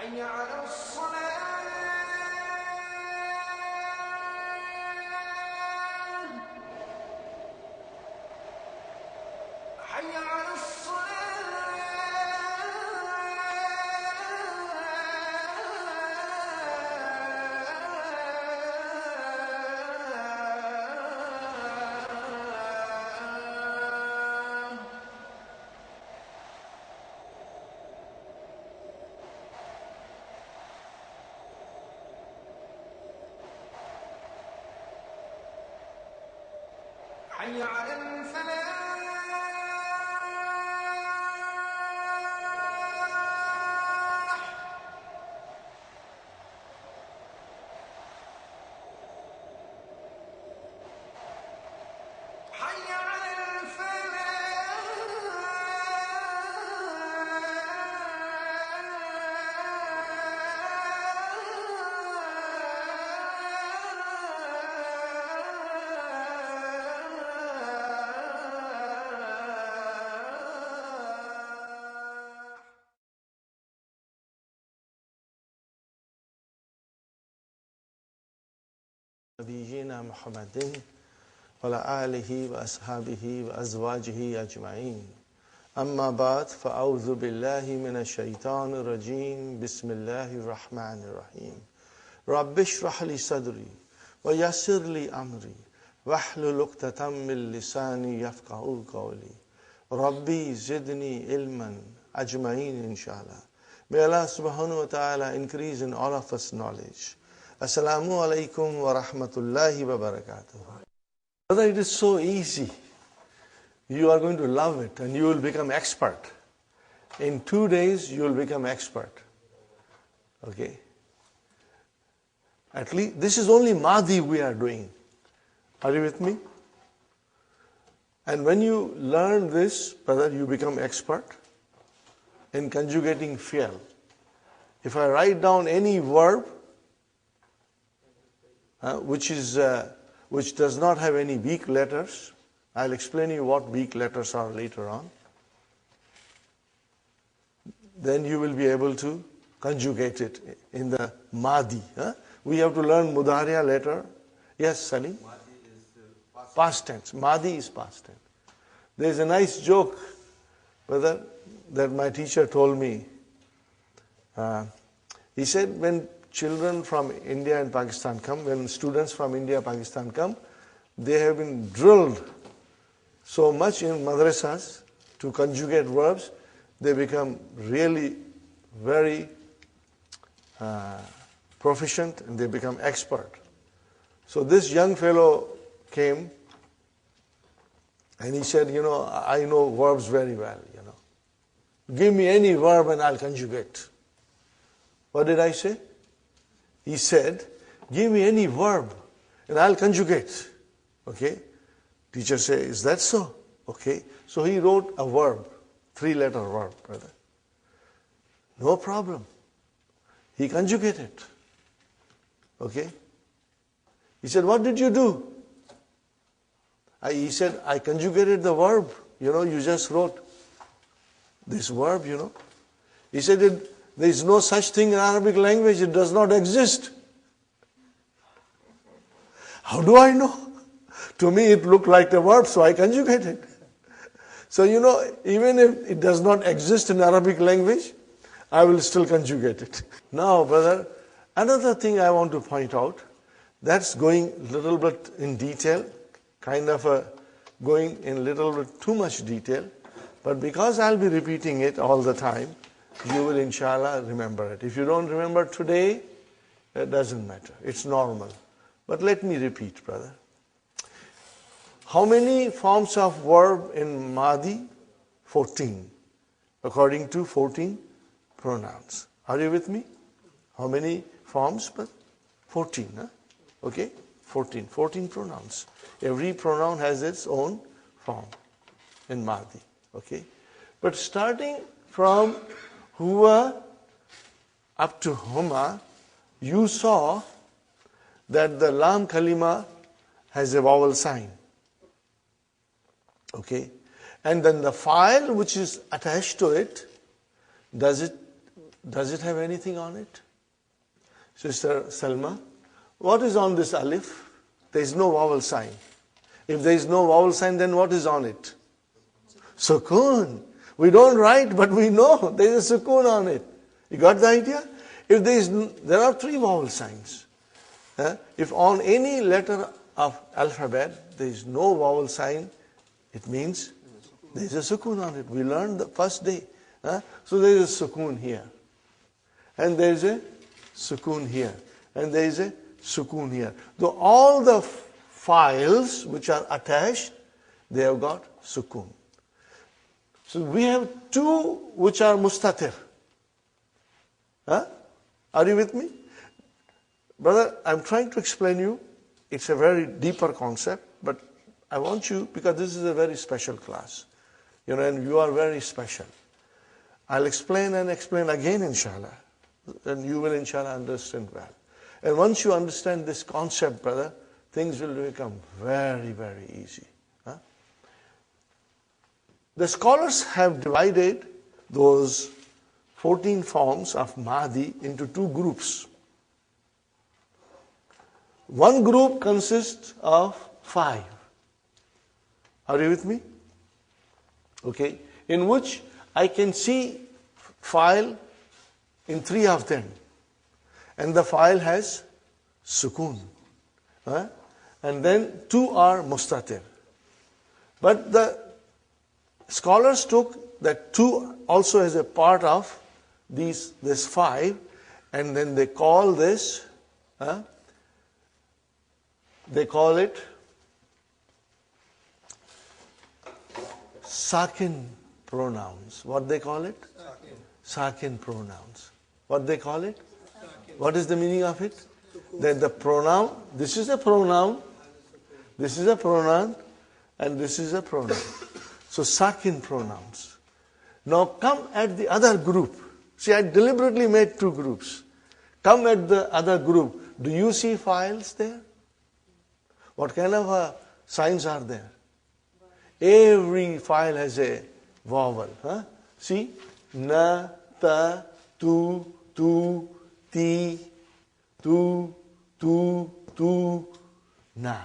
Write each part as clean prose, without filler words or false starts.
حي على الصلاة حي على حي على الفلاح حي على نبينا محمد وعلى آله وأصحابه وأزواجه أجمعين أما بعد فأعوذ بالله من الشيطان الرجيم بسم الله الرحمن الرحيم رب اشرح لي صدري ويسر لي أمري واحلل عقدة من لساني يفقهوا قولي ربي زدني علما أجمعين inshallah. May Allah subhanahu wa ta'ala increase in all of us knowledge. Assalamu alaikum wa rahmatullahi wa barakatuh. Brother, it is so easy. You are going to love it and you will become expert. In 2 days, you will become expert. Okay? At least, this is only Madi we are doing. Are you with me? And when you learn this, brother, you become expert in conjugating fi'l. If I write down any verb, which does not have any weak letters. I'll explain you what weak letters are later on. Then you will be able to conjugate it in the Madi. We have to learn Mudariya later. Yes, Salim? Madi is past tense. Madi is past tense. There is a nice joke, brother, that my teacher told me. He said when children from India and Pakistan come, when students from India and Pakistan come, they have been drilled so much in madrasas to conjugate verbs, they become really very proficient and they become expert. So this young fellow came and he said, I know verbs very well, Give me any verb and I'll conjugate. What did I say? He said, give me any verb and I'll conjugate. Okay? Teacher said, is that so? Okay. So he wrote a verb, 3-letter verb, brother. No problem. He conjugated. Okay? He said, what did you do? He said, I conjugated the verb. You just wrote this verb, He said, there is no such thing in Arabic language. It does not exist. How do I know? To me, it looked like a verb, so I conjugated. So, even if it does not exist in Arabic language, I will still conjugate it. Now, brother, another thing I want to point out, that's going a little bit in detail, kind of going in a little bit too much detail, but because I'll be repeating it all the time, you will inshallah remember it. If you don't remember today, it doesn't matter. It's normal. But let me repeat, brother. How many forms of verb in Madi? 14. According to 14 pronouns. Are you with me? How many forms? But 14. Huh? Okay? 14. 14 pronouns. Every pronoun has its own form in Madi. Okay? But starting from huwa up to huma, you saw that the lam kalima has a vowel sign. Okay? And then the file which is attached to it, does it have anything on it? Sister Salma, what is on this alif? There is no vowel sign. If there is no vowel sign, then what is on it? Sukoon. We don't write, but we know there is a sukoon on it. You got the idea? If there are 3 vowel signs. If on any letter of alphabet there is no vowel sign, it means there is a sukoon on it. We learned the first day. So there is a sukoon here. And there is a sukoon here. And there is a sukoon here. Though all the files which are attached, they have got sukoon. So we have 2 which are mustatir. Are you with me? Brother, I'm trying to explain you. It's a very deeper concept, but I want you, because this is a very special class, and you are very special. I'll explain and explain again, inshallah, and you will, inshallah, understand well. And once you understand this concept, brother, things will become very, very easy. The scholars have divided those 14 forms of Mahdi into 2 groups. One group consists of 5. Are you with me? Okay. In which I can see file in 3 of them. And the file has sukoon. And then 2 are mustatir. But the scholars took that 2 also as a part of this 5, and then they call this, they call it sakin pronouns. What they call it? Sakin pronouns. What they call it? What is the meaning of it? That the pronoun, this is a pronoun, this is a pronoun, and this is a pronoun. So sakin pronouns. Now come at the other group. See, I deliberately made 2 groups. Come at the other group. Do you see files there? What kind of signs are there? Every file has a vowel. See? Na, ta, tu, ti, tu, na.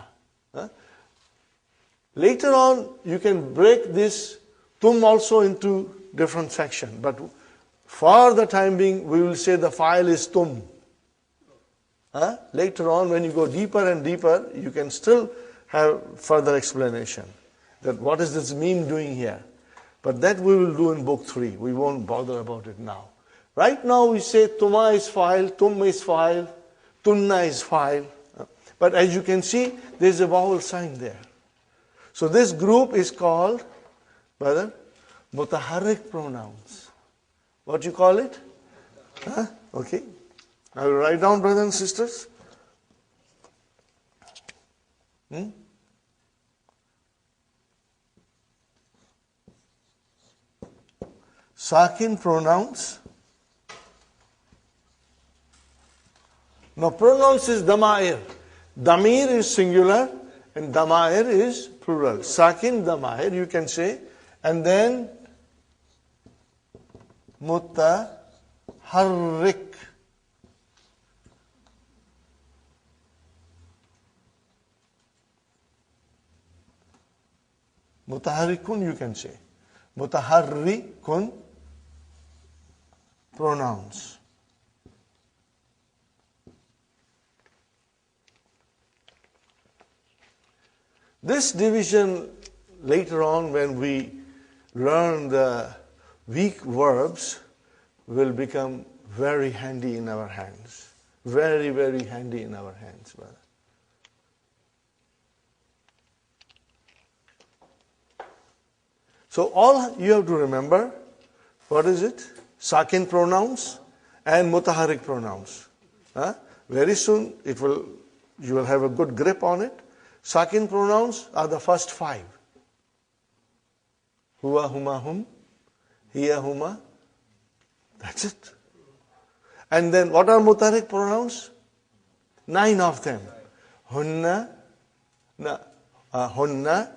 Later on, you can break this tum also into different sections. But for the time being, we will say the file is tum. Later on, when you go deeper and deeper, you can still have further explanation. That what is this meme doing here? But that we will do in book 3. We won't bother about it now. Right now we say tuma is file, tum is file, tunna is file. But as you can see, there is a vowel sign there. So this group is called, brother, mutaharrik pronouns. What you call it? Okay. I will write down, brothers and sisters. Sakin pronouns. Now pronouns is dama'ir. Damir is singular and damair is plural. Sakin damair you can say, and then mutaharrik. Mutaharrikun you can say. Mutaharrikun pronouns. This division later on when we learn the weak verbs will become very handy in our hands. Very, very handy in our hands, brother. So all you have to remember, what is it? Sakin pronouns and mutaharrik pronouns. Very soon you will have a good grip on it. Sakin pronouns are the first 5. Huwa, huma, hum, hiya, huma. That's it. And then what are mutaharrik pronouns? 9 of them. Hunna, hunna,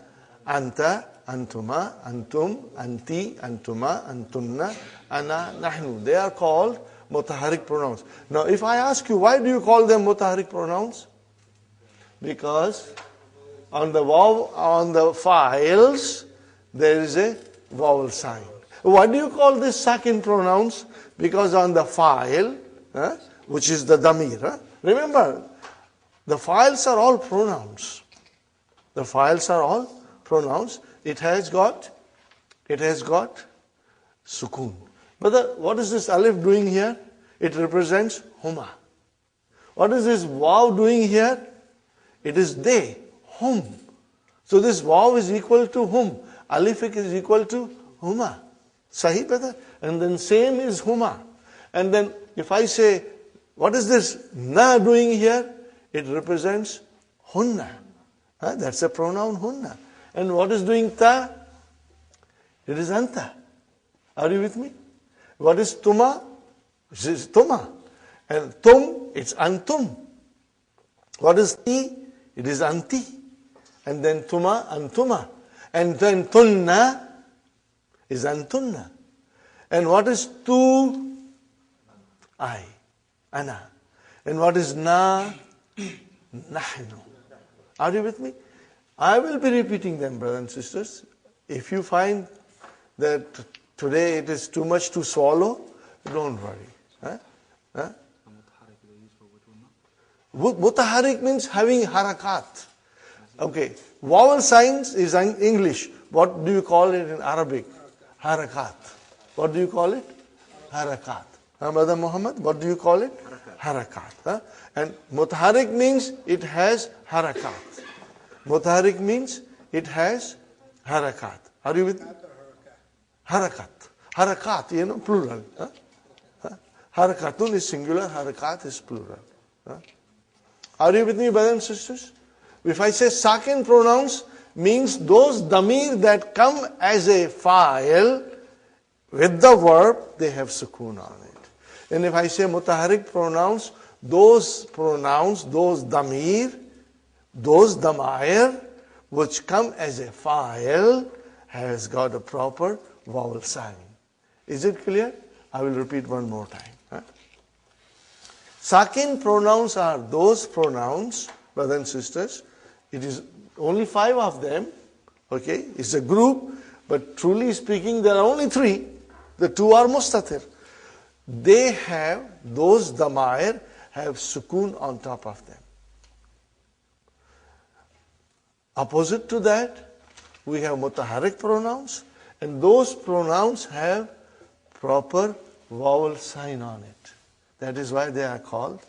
anta, antuma, antum, anti, antuma, antunna, ana, nahnu. They are called mutaharrik pronouns. Now if I ask you, why do you call them mutaharrik pronouns? Because on the files there is a vowel sign. Why do you call this sakin pronouns? Because on the file, which is the damir. Remember, the files are all pronouns. The files are all pronouns. It has got sukun. But what is this alif doing here? It represents huma. What is this waw doing here? It is they, hum. So this waw is equal to hum. Alifik is equal to huma. Sahih, brother? And then same is huma. And then if I say, what is this na doing here? It represents hunna. That's a pronoun hunna. And what is doing ta? It is anta. Are you with me? What is tuma? It is tuma. And tum, it's antum. What is ti? It is anti. And then tuma, antuma. And then tunna is antunna. And what is tu? I, ana. And what is na? Nahnu. Are you with me? I will be repeating them, brothers and sisters. If you find that today it is too much to swallow, don't worry. Mutaharrik means having harakat. Okay. Vowel signs is in English. What do you call it in Arabic? Harakat. What do you call it? Harakat. Brother Muhammad, what do you call it? Harakat. And mutaharrik means it has harakat. Mutaharrik means it has harakat. Are you with me? Harakat. Harakat, plural. Harakatun is singular, harakat is plural. Are you with me, brothers and sisters? If I say sakin pronouns, means those damir that come as a file with the verb, they have sukun on it. And if I say mutaharrik pronouns, those damir, those damair, which come as a file, has got a proper vowel sign. Is it clear? I will repeat one more time. Sakin pronouns are those pronouns, brothers and sisters. It is only 5 of them. Okay, it's a group, but truly speaking, there are only 3. The 2 are mustatir. They have, those damair have sukun on top of them. Opposite to that, we have mutaharrik pronouns, and those pronouns have proper vowel sign on it. That is why they are called.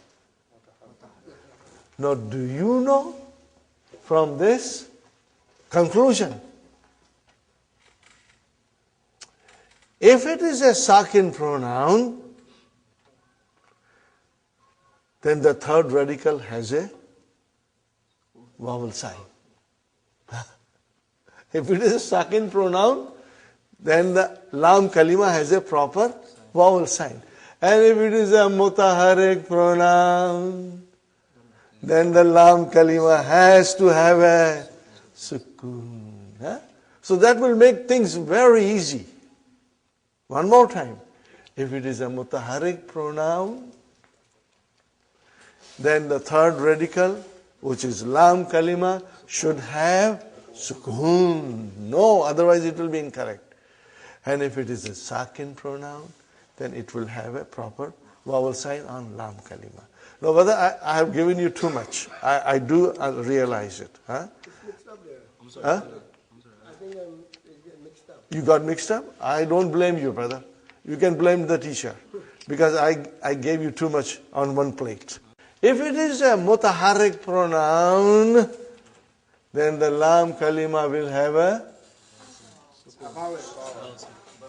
Now, do you know from this conclusion, if it is a sakin pronoun, then the third radical has a vowel sign. If it is a sakin pronoun, then the lam kalima has a proper vowel sign. And if it is a mutaharrik pronoun, then the lam kalima has to have a sukoon. Huh? So that will make things very easy. One more time. If it is a mutaharrik pronoun, then the third radical, which is lam kalima, should have sukoon. No, otherwise it will be incorrect. And if it is a sakin pronoun, then it will have a proper vowel sign on lam kalima. No, brother, I have given you too much. I do realize it. Huh? It's mixed up there. I'm sorry. Huh? I think it's getting mixed up. You got mixed up? I don't blame you, brother. You can blame the teacher because I gave you too much on one plate. If it is a mutaharrik pronoun, then the lam kalima will have a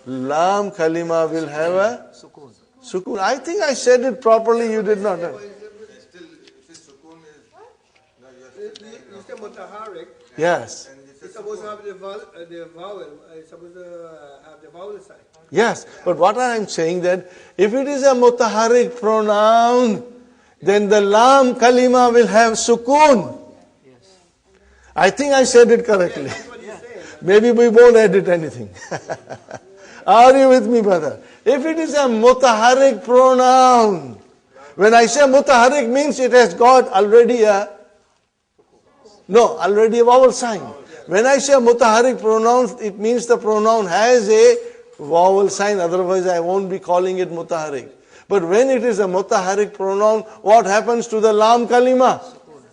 lam kalima will have a sukoon. I think I said it properly. You did not. You said mutaharrik. Yes. It's supposed to have the vowel. It's supposed to have the vowel sign. Yes, but what I am saying that if it is a mutaharrik pronoun, then the lam kalima will have sukoon. Yes. I think I said it correctly. That's what you're saying. Maybe we won't edit anything. Are you with me, brother? If it is a mutaharrik pronoun, when I say mutaharrik means it has got already a vowel sign. When I say mutaharrik pronoun, it means the pronoun has a vowel sign, otherwise I won't be calling it mutaharrik. But when it is a mutaharrik pronoun, what happens to the lam kalima?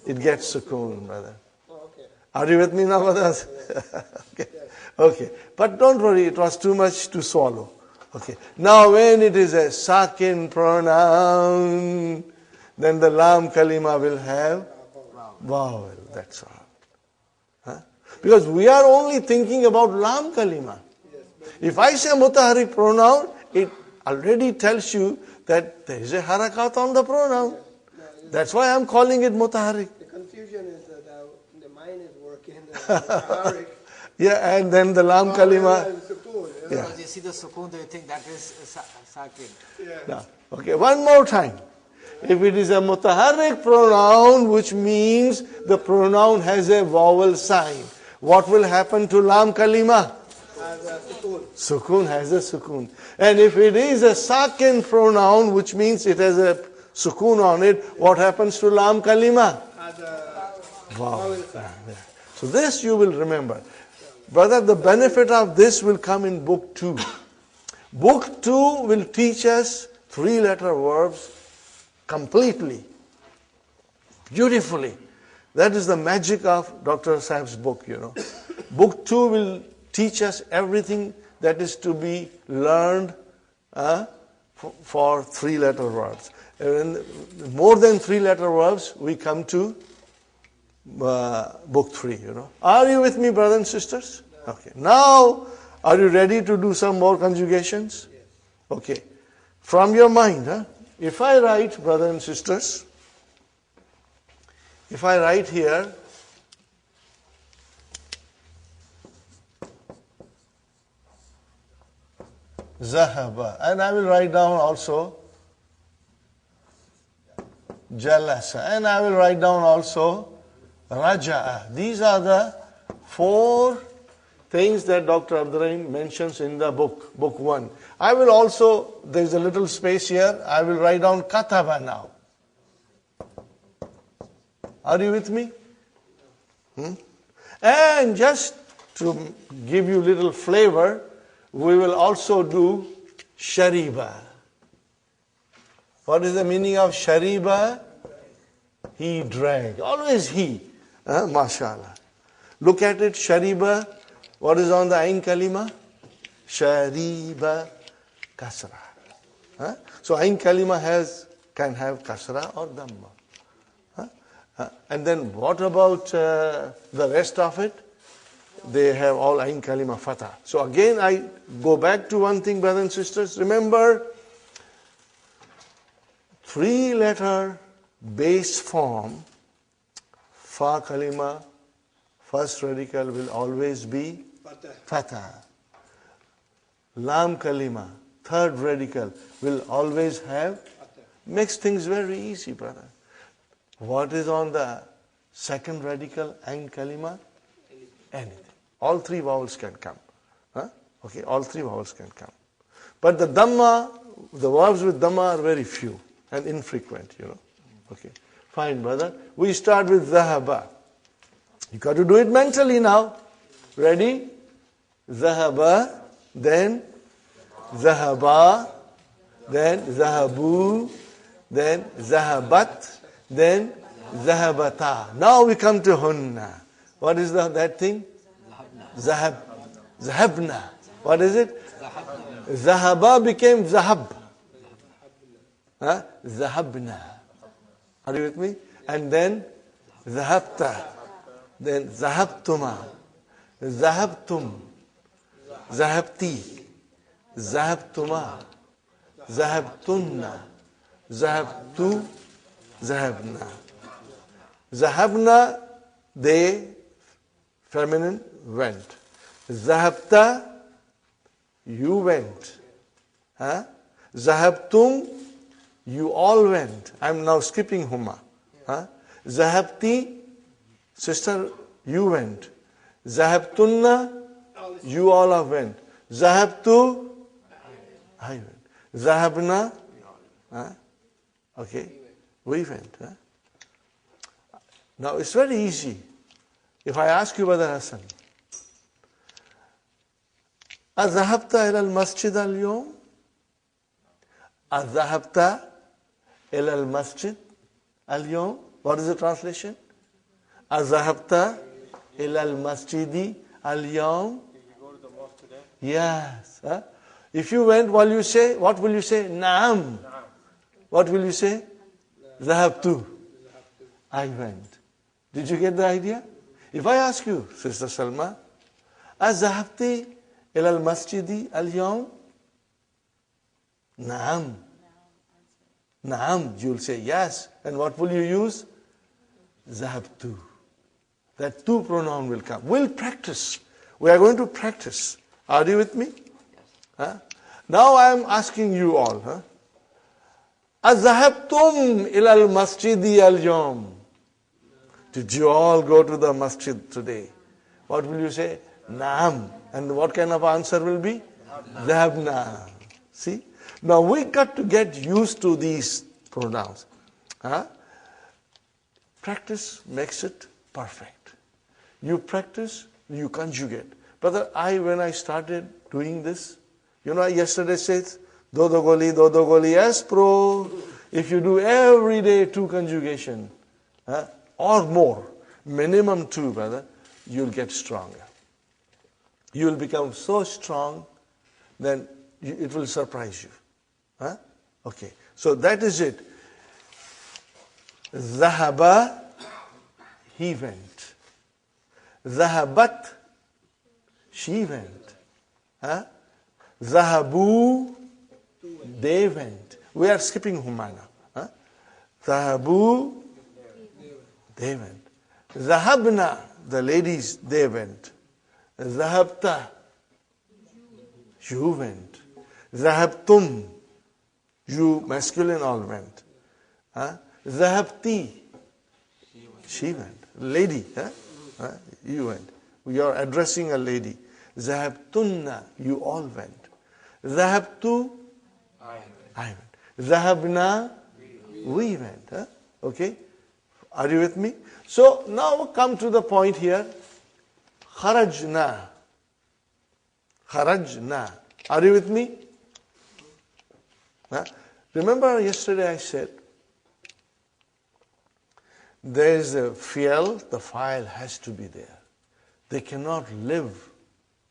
It gets sukoon, brother. Okay. Are you with me now, brothers? Okay. Okay. But don't worry, it was too much to swallow. Okay. Now when it is a sakin pronoun, then the lam kalima will have vowel. That's all. Huh? Because we are only thinking about lam kalima. If I say mutaharrik pronoun, it already tells you that there is a harakat on the pronoun. That's why I'm calling it mutaharrik. The confusion is that the mind is working. Mutaharrik. Yeah, and then the lam kalima. Because you see the sukoon, do you think that is sakin? No. Okay, one more time. If it is a mutaharrik pronoun, which means the pronoun has a vowel sign, what will happen to lam kalima? Sukoon has a sukoon. And if it is a sakin pronoun, which means it has a sukoon on it, what happens to lam kalima? Vowel. So this you will remember. Brother, the benefit of this will come in book 2. Book 2 will teach us 3-letter verbs completely, beautifully. That is the magic of Dr. Saib's book, you know. Book 2 will teach us everything that is to be learned for 3-letter verbs. And more than 3-letter verbs, we come to book 3, you know. Are you with me, brothers and sisters? Okay. Now, are you ready to do some more conjugations? Yes. Okay. From your mind, if I write, brothers and sisters, if I write here, Zahaba, and I will write down also Jalasa, and I will write down also Raja'a. These are the 4 things that Dr. Abdurrahim mentions in the book, book 1. I will also, there is a little space here, I will write down Kataba now. Are you with me? And just to give you little flavor, we will also do Shariba. What is the meaning of Shariba? He drank. Always he. MashaAllah. Look at it, Shariba. What is on the Ain Kalima? Shariba Kasra. So Ain Kalima can have Kasra or Dhamma. And then what about the rest of it? They have all Ain Kalima Fatah. So again I go back to one thing, brothers and sisters. Remember, 3-letter base form, Fa Kalima, first radical will always be Fatah. Lam Kalima, third radical will always have. Makes things very easy, brother. What is on the second radical and kalima? Anything. All three vowels can come. Huh? Okay, all three vowels can come. But the dhamma, the verbs with dhamma are very few and infrequent, Okay, fine, brother. We start with zahaba. You got to do it mentally now. Ready? Zahaba, then zahaba, then zahabu, then zahabat, then zahabata. Now we come to hunna. What is that thing? Zahab. Zahabna. What is it? Zahaba became zahab. Huh? Zahabna. Are you with me? And then zahabta. Then zahabtuma. Zahabtum. Zahabti. Zahabtuma. Zahabtunna. Zahabtu. Zahabna. Zahabna, they, feminine, went. Zahabta, you went. Huh? Zahabtum, you all went. I'm now skipping Huma. Huh? Zahabti, sister, you went. Zahabtunna, you all have went. Zahabtu, I went. Zahabna, huh? Okay, we went. Huh? Now it's very easy. If I ask you, Brother Hassan, أذهبت إلى المسجد اليوم؟ أذهبت إلى المسجد اليوم? What is the translation? أذهبت إلى المسجد اليوم? Yes. Huh? If you went, what will you say? Naam. What will you say? ذهبت. I went. Did you get the idea? If I ask you, Sister Salma, أذهبت إلى المسجد اليوم؟ نعم. Naam, you'll say yes. And what will you use? ذهبت. That tu pronoun will come. We'll practice. We are going to practice. Are you with me? Yes. Huh? Now I am asking you all. Huh? أذهبتم إلى المسجد اليوم? Did you all go to the masjid today? What will you say? Naam. And what kind of answer will be? Dhahabna. See? Now we got to get used to these pronouns. Huh? Practice makes it perfect. You practice, you conjugate. Brother, when I started doing this, yesterday said, dodo goli, yes, pro. If you do every day 2 conjugation, or more, minimum 2, brother, you'll get stronger. You will become so strong, then it will surprise you. Huh? Okay, so that is it. Zahaba, he went. Zahabat, she went. Huh? Zahabu, they went. We are skipping humana. Huh? Zahabu, they went. Zahabna, the ladies, they went. Zahabta, you went. Zahabtum, you masculine all went. Zahabti, she went. Lady, you went. We are addressing a lady. Zahabtunna, you all went. Zahabtu, I went. Zahabna, we went. Okay? Are you with me? So now come to the point here. Kharajna. Kharajna. Are you with me? Remember yesterday I said, there is a fi'l, the file has to be there. They cannot live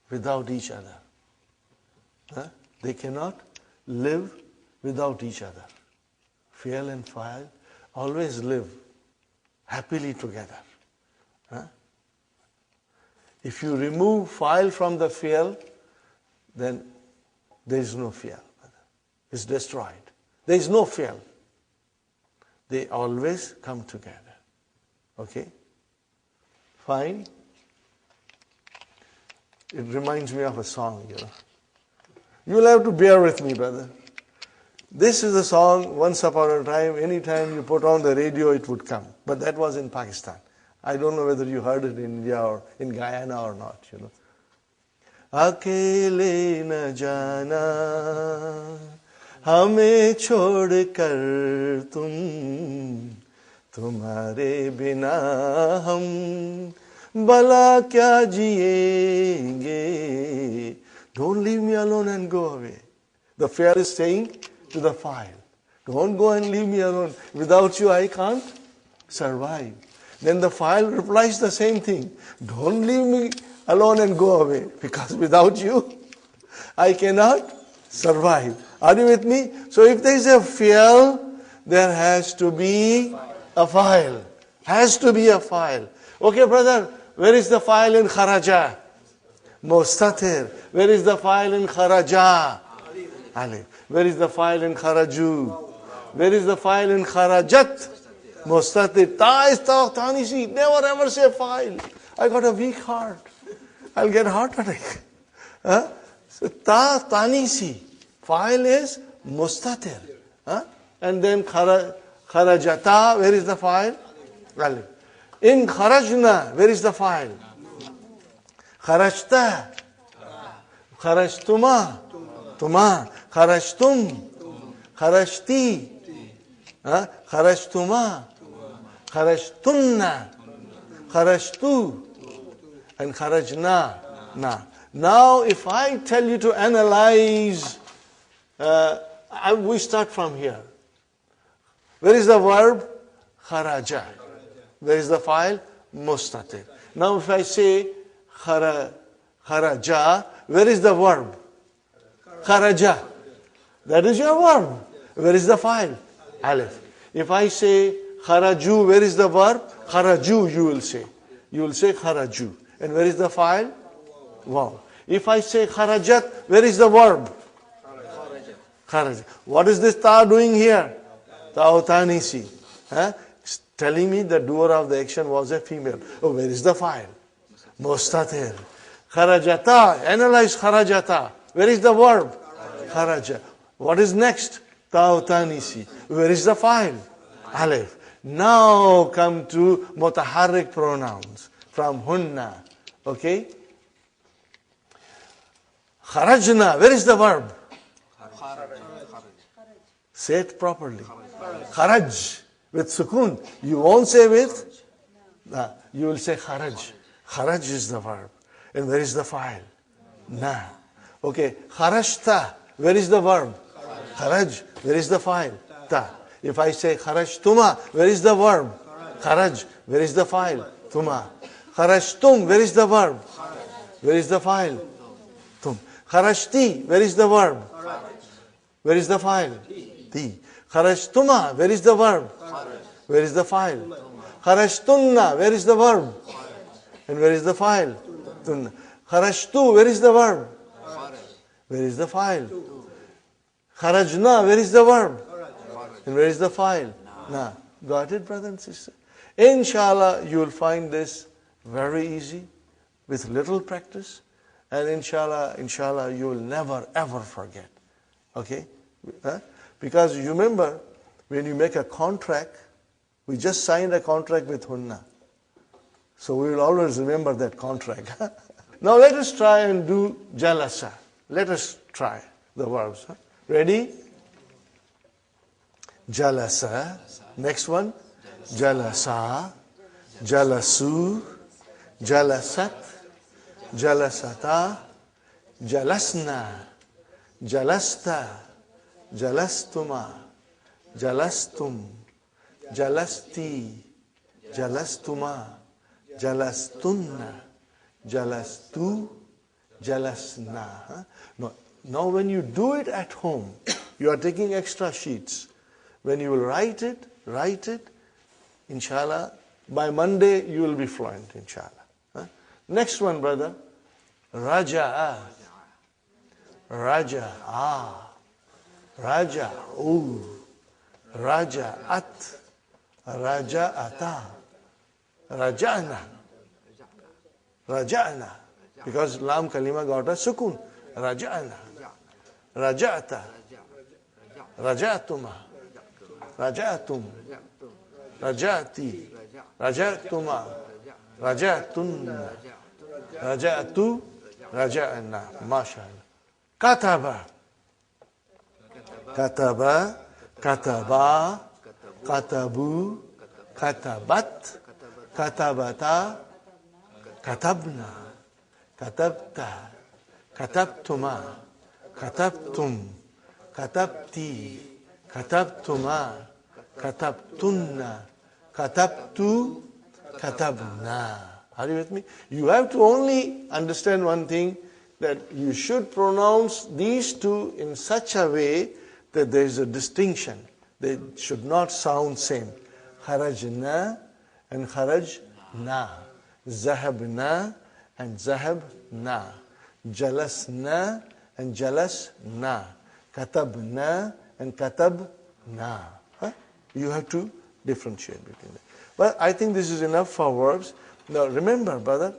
without each other. They cannot live without each other. Fi'l and file always live happily together. If you remove file from the fi'l, then there is no fi'l. It's destroyed. There is no fi'l. They always come together. Okay? Fine. It reminds me of a song, You will have to bear with me, brother. This is a song, once upon a time, anytime you put on the radio, it would come. But that was in Pakistan. I don't know whether you heard it in India or in Guyana or not, you know. अकेले न जाना हमें छोड़कर तुम तुम्हारे बिना हम भला क्या जिएंगे. Don't leave me alone and go away. The file is saying to the file, don't go and leave me alone. Without you I can't survive. Then the file replies the same thing. Don't leave me alone and go away, because without you I cannot survive. Are you with me? So if there is a fi'l, there has to be a file. Has to be a file. Okay, brother, where is the file in kharaja? Mustatir. Where is the file in kharaja? Alif. Where is the file in kharaju? Where is the file in kharajat? Mustatir. Ta is tanisi. Never ever say file. I got a weak heart. I'll get heart attack. Huh? So ta tanisi. File is mustatir. Huh? And then kharajata. Where is the file? Alif. In kharajna, where is the file? Kharajta. Kharajtuma. Tuma. Kharajtum. Kharajti. Kharajtuma. Kharajtunna. Kharajtu. And kharajna. Na. Now if I tell you to analyze, we start from here. Where is the verb? Kharaja. Where is the file? Mustatir. Now if I say kharaja, where is the verb? Kharaja. That is your verb. Where is the file? Alif. If I say kharaju, where is the verb? Kharaju, you will say. You will say kharaju. And where is the file? Wow. If I say kharajat, where is the verb? Kharajat. What is this ta doing here? Ta'utanisi. Huh? Telling me the doer of the action was a female. Oh, where is the file? Mustatir. Kharajata. Analyze kharajata. Where is the verb? Kharaja. What is next? Ta'utanisi. Where is the file? Alif. Now come to mutaharrik pronouns from hunna. Okay? Kharajna. Where is the verb? Say it properly. Kharaj. With sukun. You won't say with. You will say kharaj. Kharaj is the verb. And where is the file? Na. Okay. Kharajta. Where is the verb? Kharaj. Where is the file? Ta. If I say kharajtuma, where is the verb? Kharaj. Where is the file? Tuma. Kharajtum. Where is the verb? Where is the file? Tum. Kharajti. Where is the verb? Where is the file? Ti. Kharajtuma. Where is the verb? Where is the file? Kharajtunna. Where is the verb? And where is the file? Tunna. Kharajtu. Where is the verb? Where is the file? Kharajna. Where is the verb? And where is the file? Na. Got it, brother and sister? Inshallah, you will find this very easy with little practice. And inshallah, you will never ever forget. Okay? Because you remember, when you make a contract, we just signed a contract with Hunna. So we will always remember that contract. Now let us try and do jalasa. Let us try the verbs. Ready? Jalasa. Next one. Jalasa. Jalasu. Jalasat. Jalasata. Jalasna. Jalasta. Jalastuma. Jalastum. Jalasti. Jalastuma. Jalastunna. Jalastu. Jalasna. Now when you do it at home, you are taking extra sheets. When you will write it, inshallah, by Monday you will be fluent, inshallah. Next one, brother. Raja'a. Raja'a. Raja'u. Raja'at. Raja'ata. Raja'na. Raja'na. Because lam kalima got a sukun. Raja'na. Raja'ata. raja'tuma, raja'tum, raja'ti, raja'tuma, raja'tunna, raja'tu, raja'na. MashaAllah. Kataba, kataba, kataba, katabu, katabat, katabata, katabna, katabta, katabtuma, katabtum, katabti, katabtuma, katabtunna, katabtu, katabna. Are you with me? You have to only understand one thing, that you should pronounce these two in such a way that there is a distinction. They should not sound same. Kharajna and kharajna. Zahabna and zahabna. Jalasna and jalasna. Katabna and katabna. You have to differentiate between them. But I think this is enough for verbs. Now remember, brother,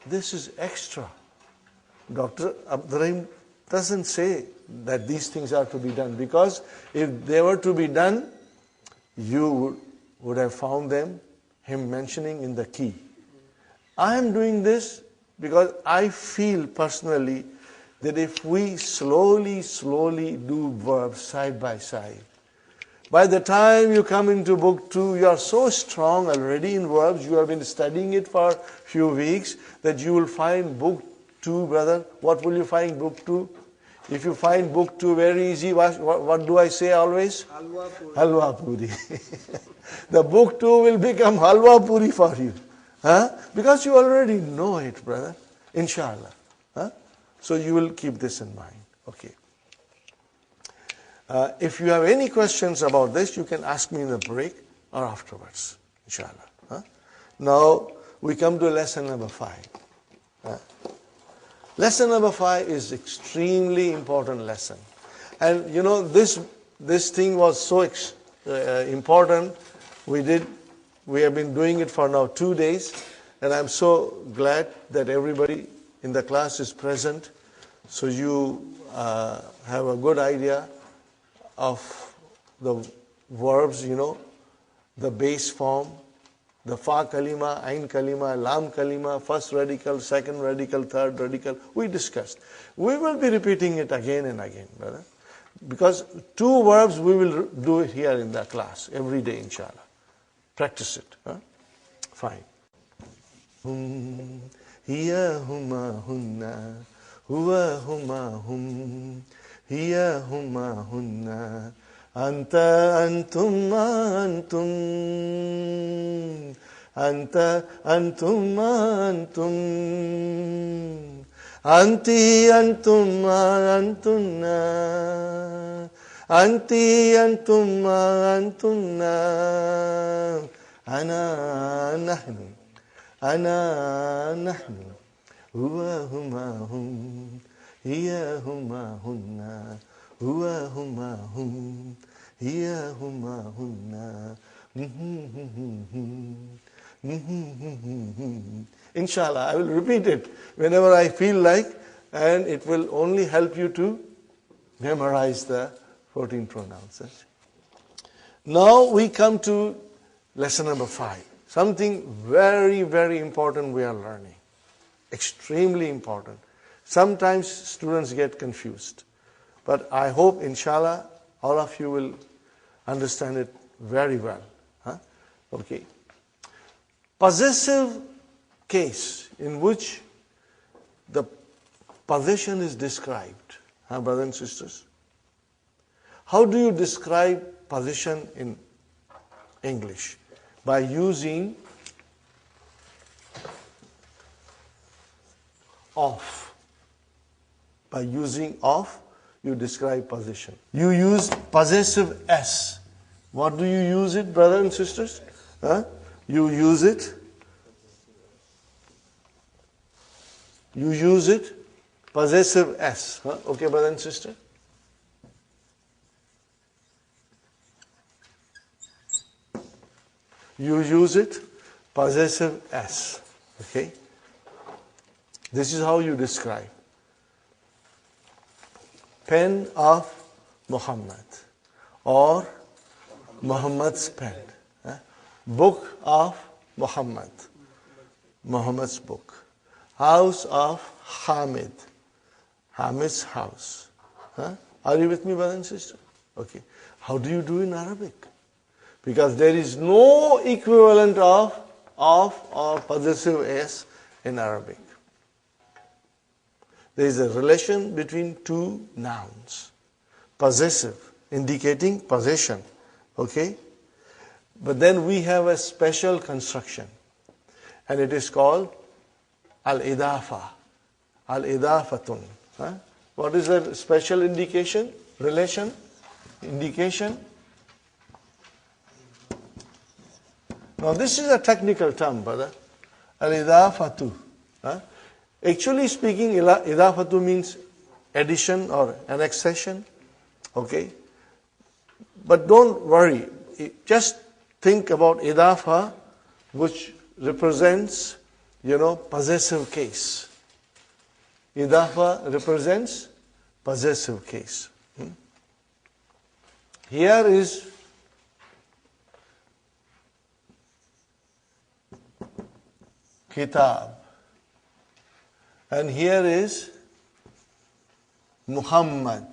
this is extra. Dr. Abdurrahim doesn't say that these things are to be done, because if they were to be done, you would have found him mentioning in the key. I am doing this because I feel personally that if we slowly do verbs side by side, by the time you come into book 2, you are so strong already in verbs, you have been studying it for a few weeks, that you will find book 2, brother. What will you find book 2? If you find book 2 very easy, what do I say always? Halwa puri. Halwa puri. The book 2 will become halwa puri for you. Because you already know it, brother. Inshallah. So you will keep this in mind. Okay. If you have any questions about this, you can ask me in the break or afterwards. Inshallah. Now we come to lesson number 5. Lesson number 5 is extremely important lesson. And you know, this thing was so important. We have been doing it for now 2 days, and I'm so glad that everybody in the class is present, so you have a good idea of the verbs, you know, the base form, the fa kalima, ain kalima, lam kalima, first radical, second radical, third radical. We discussed. We will be repeating it again and again, brother. Because 2 verbs we will do it here in the class every day, inshallah. Practice it. Fine. Hiya huma hunna, huwa huma hum, hiya huma hunna. Anta antum antum, anta antum antum, anti antum antunna, anti antum antunna, ana nahnu, ana nahnu, huwa huma hum, hiya huma hunna. Huwa huma hum, hiya huma hunna. Inshallah, I will repeat it whenever I feel like, and it will only help you to memorize the 14 pronouns. Now we come to lesson number 5. Something very, very important we are learning. Extremely important. Sometimes students get confused. But I hope, inshallah, all of you will understand it very well. Okay. Possessive case in which the possession is described. Brothers and sisters? How do you describe possession in English? By using of. By using of, you describe possession. You use possessive S. What do you use it, brothers and sisters? You use it. You use it, possessive S. Okay, brother and sister? You use it, possessive S. Okay? This is how you describe. Pen of Muhammad, or Muhammad's pen. Book of Muhammad, Muhammad's book. House of Hamid, Hamid's house. Are you with me, brother and sister? Okay. How do you do in Arabic? Because there is no equivalent of or possessive s in Arabic. There is a relation between two nouns. Possessive, indicating possession. Okay? But then we have a special construction. And it is called al-idafa. Al-idafatun. What is that special indication? Relation? Indication? Now this is a technical term, brother. Al-idafatu. Actually speaking, idafatu means addition or annexation. Okay? But don't worry. Just think about idafa, which represents, possessive case. Idafa represents possessive case. Here is kitab. And here is Muhammad.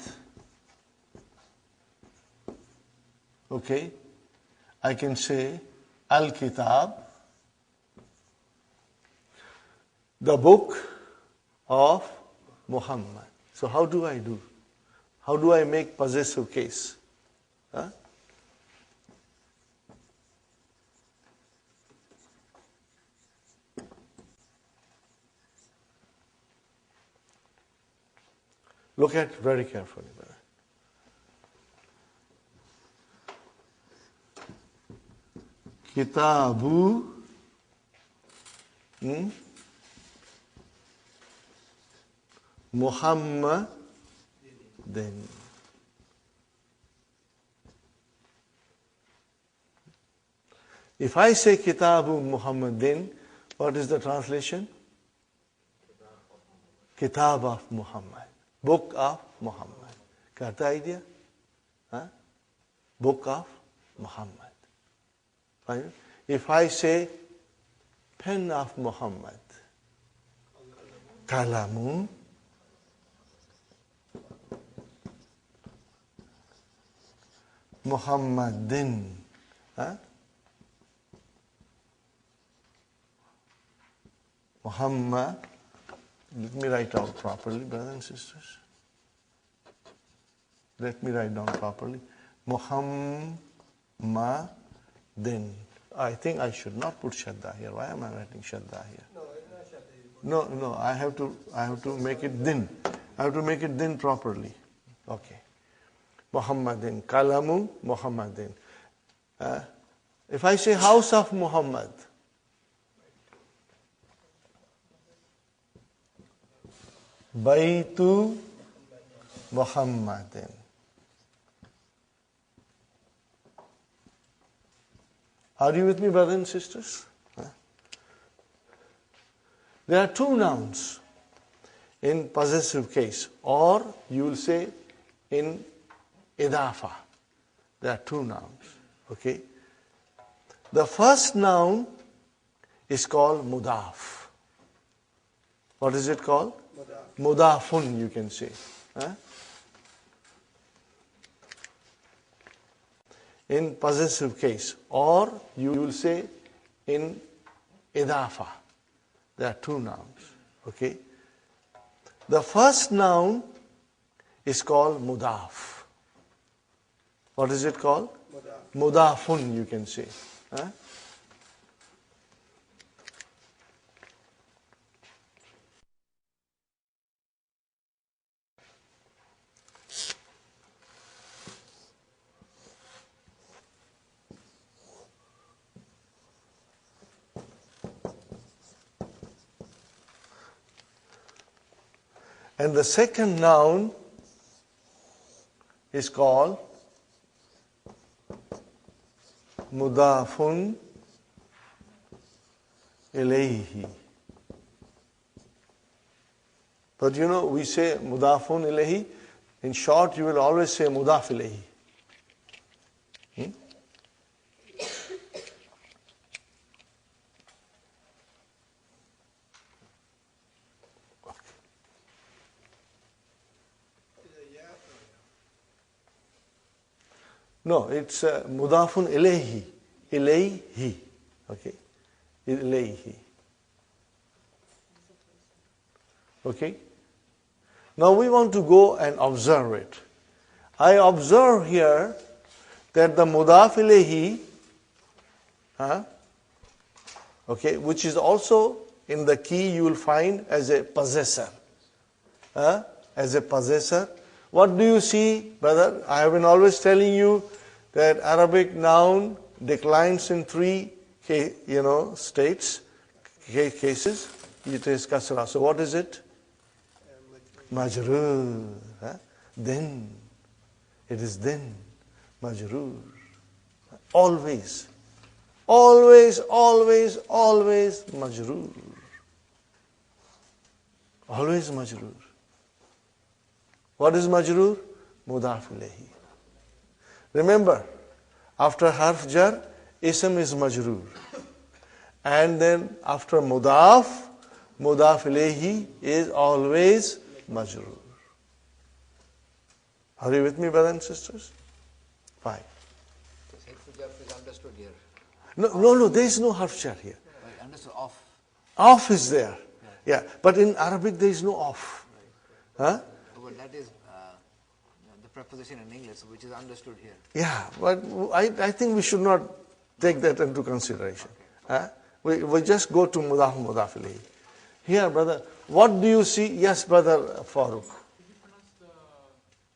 Okay? I can say Al-Kitab, the book of Muhammad. So how do I do? How do I make possessive case? Look at very carefully, brother. Kitabu Muhammadin. If I say Kitabu Muhammadin, what is the translation? Kitab of Muhammad. Book of Muhammad. Got the idea? Book of Muhammad. Fine. If I say pen of Muhammad, Kalamu Muhammadin. Muhammad. Let me write out properly, brothers and sisters. Let me write down properly. Muhammadin. I think I should not put Shadda here. Why am I writing Shadda here? No, it's not Shadda. No, I have to make it din. I have to make it din properly. Okay. Muhammadin. Kalamu Muhammadin. If I say house of Muhammad, Baitu Muhammadin. Are you with me, brothers and sisters? There are two nouns in possessive case, or you will say in idafa. There are two nouns. Okay? The first noun is called mudaf. What is it called? Mudafun, you can say. In possessive case, or you will say in idafa. There are two nouns. Okay? The first noun is called mudaf. What is it called? Mudafun, you can say. And the second noun is called mudafun ilayhi. But we say mudafun ilayhi. In short, you will always say mudaf ilayhi. No, it's mudafun ilayhi. Ilayhi. Okay? Ilayhi. Okay? Now we want to go and observe it. I observe here that the mudaf ilayhi, okay, which is also in the key you will find as a possessor. As a possessor. What do you see, brother? I have been always telling you that Arabic noun declines in three states, cases. It is kasra. So what is it? Majroor. Then. It is then. Majroor. Always. Always, always, always majroor. Always majroor. What is majroor? Mudaf ilayhi. Remember, after harf jar, ism is majroor. And then after mudaf ilayhi is always majroor. Are you with me, brothers and sisters? Fine. This harf jar is understood here. No, there is no harf jar here. Right, understood off. Off is there. Yeah, but in Arabic there is no off. Huh? But that is the preposition in English, which is understood here. Yeah, but I think we should not take that into consideration. We just go to mudaf ilayhi. Here, brother, what do you see? Yes, brother Farooq. Could you pronounce the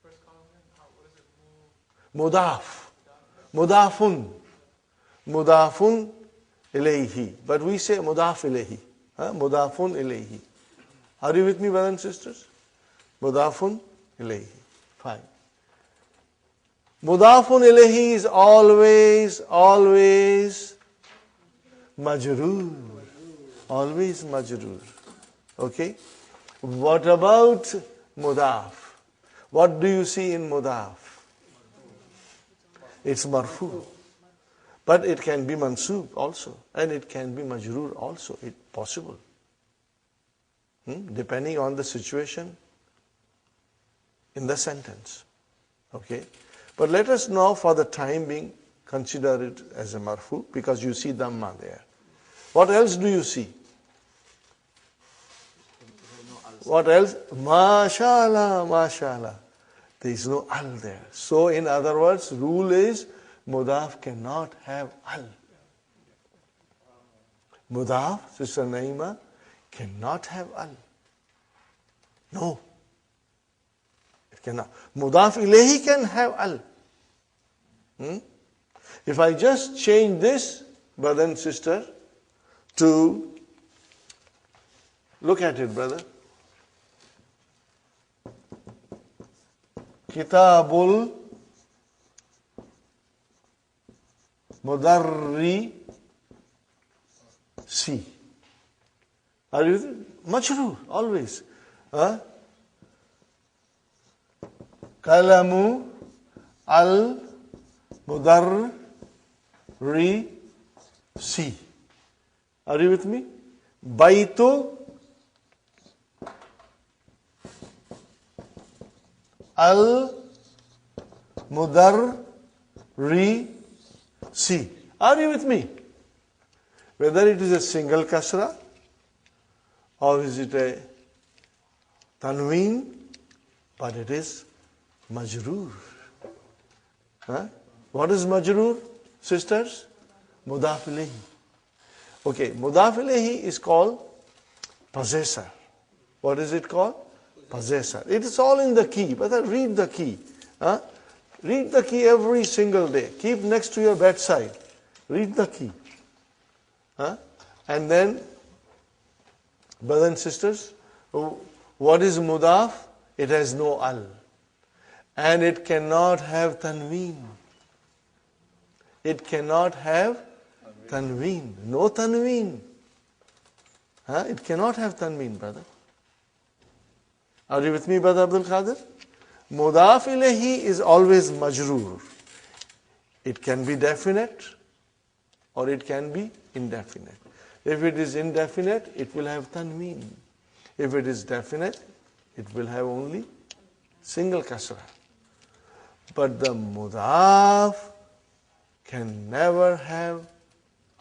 first column again? What is it? Mudafun. Mudafun ilayhi. But we say mudaf ilayhi. Mudafun ilayhi. Are you with me, brothers and sisters? Mudafun ilayhi. Fine. Mudafun ilayhi is always majroor. Always majroor. Okay? What about mudaf? What do you see in mudaf? It's marfu. But it can be mansoob also. And it can be majroor also. It's possible. Depending on the situation in the sentence. Okay? But let us now, for the time being, consider it as a marfu, because you see dhamma there. What else do you see? What else? Mashallah. There is no al there. So in other words, rule is mudaf cannot have al. Mudaf, Sister Naima, cannot have al. No. It cannot. Mudaf ilayhi can have al. If I just change this, brother and sister, to, look at it, brother. Kitabul Mudarri Si. Are you with it? Majroor, always. Kalamu al Mudarri Si. Are you with me? Baitu al Mudarri Si. Are you with me? Whether it is a single kasra or is it a tanween, but it is majroor. What is majroor, sisters? Mudaf ilayhi. Okay, mudaf ilayhi is called possessor. What is it called? Possessor. It is all in the key. But read the key. Read the key every single day. Keep next to your bedside. Read the key. And then, brothers and sisters, what is mudaf? It has no al. And it cannot have tanween. It cannot have tanween. No tanween. It cannot have tanween, brother. Are you with me, brother Abdul Qadir? Mudaf ilayhi is always majroor. It can be definite or it can be indefinite. If it is indefinite, it will have tanween. If it is definite, it will have only single kasra. But the mudaf can never have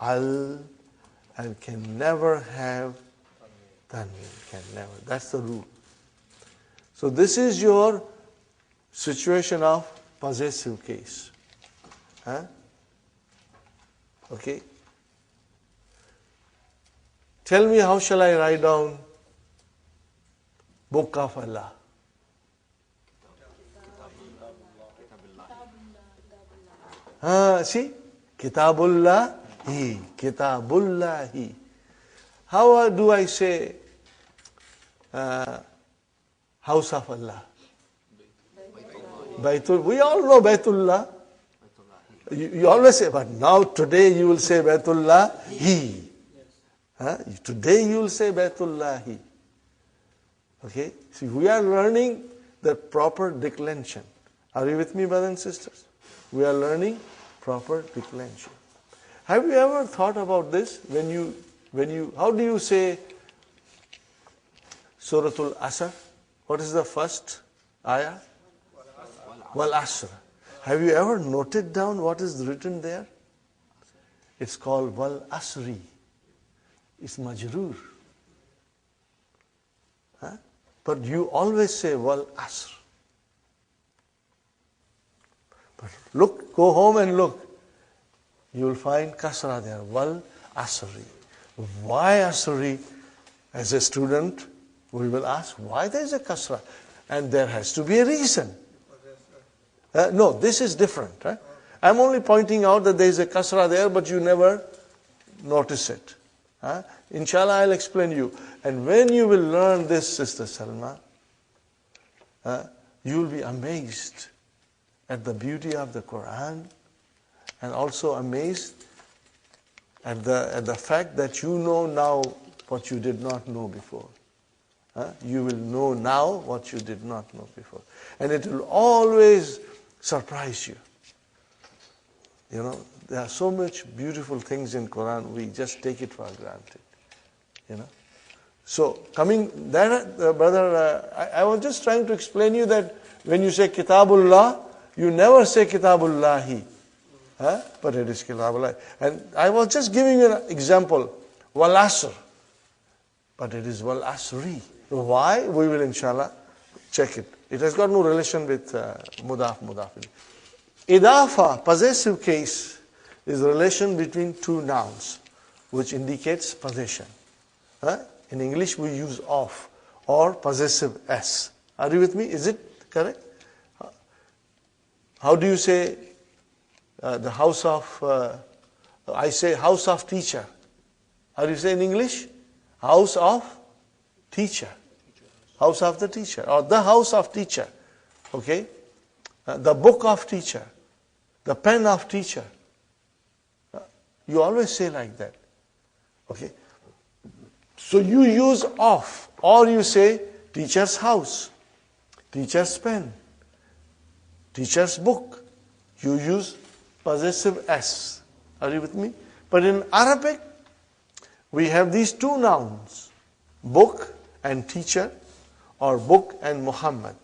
al and can never have tanween. Can never. That's the rule. So this is your situation of possessive case. Huh? Okay. Tell me, how shall I write down Book of Allah? See? Kitabullahi. Kitabullahi. How do I say house of Allah? Baitul. We all know Baitullah. You always say, but now today you will say Baitullahi. Today you will say Baitullahi. Okay? See, we are learning the proper declension. Are you with me, brothers and sisters? We are learning proper declension. Have you ever thought about this? How do you say Suratul Asr? What is the first ayah? Wal Asr. Have you ever noted down what is written there? It's called Wal Asri. It's majroor. But you always say Wal Asr. But look, go home and look. You will find kasra there. Wal Asri. Why Asri? As a student, we will ask why there is a kasra. And there has to be a reason. No, this is different. Right? I'm only pointing out that there is a kasra there, but you never notice it. Inshallah, I'll explain you. And when you will learn this, Sister Salma, you will be amazed at the beauty of the Quran, and also amazed at the fact that you know now what you did not know before. You will know now what you did not know before. And it will always surprise you. You know, there are so much beautiful things in Quran, we just take it for granted. You know. So, coming there, brother, I was just trying to explain you that when you say Kitabullah, you never say Kitabullahi. But it is Kitabullah. And I was just giving you an example. Wal Asr. But it is Wal Asri. Why? We will inshallah check it. It has got no relation with mudaf. Idafa, possessive case, is the relation between two nouns, which indicates possession. In English we use of or possessive s. Are you with me? Is it correct? How do you say the house of, I say house of teacher. How do you say in English? House of teacher. House of the teacher. Or the house of teacher. Okay? The book of teacher. The pen of teacher. You always say like that. Okay? So you use of, or you say teacher's house, teacher's pen, teacher's book. You use possessive s. Are you with me? But in Arabic, we have these two nouns, book and teacher, or book and Muhammad.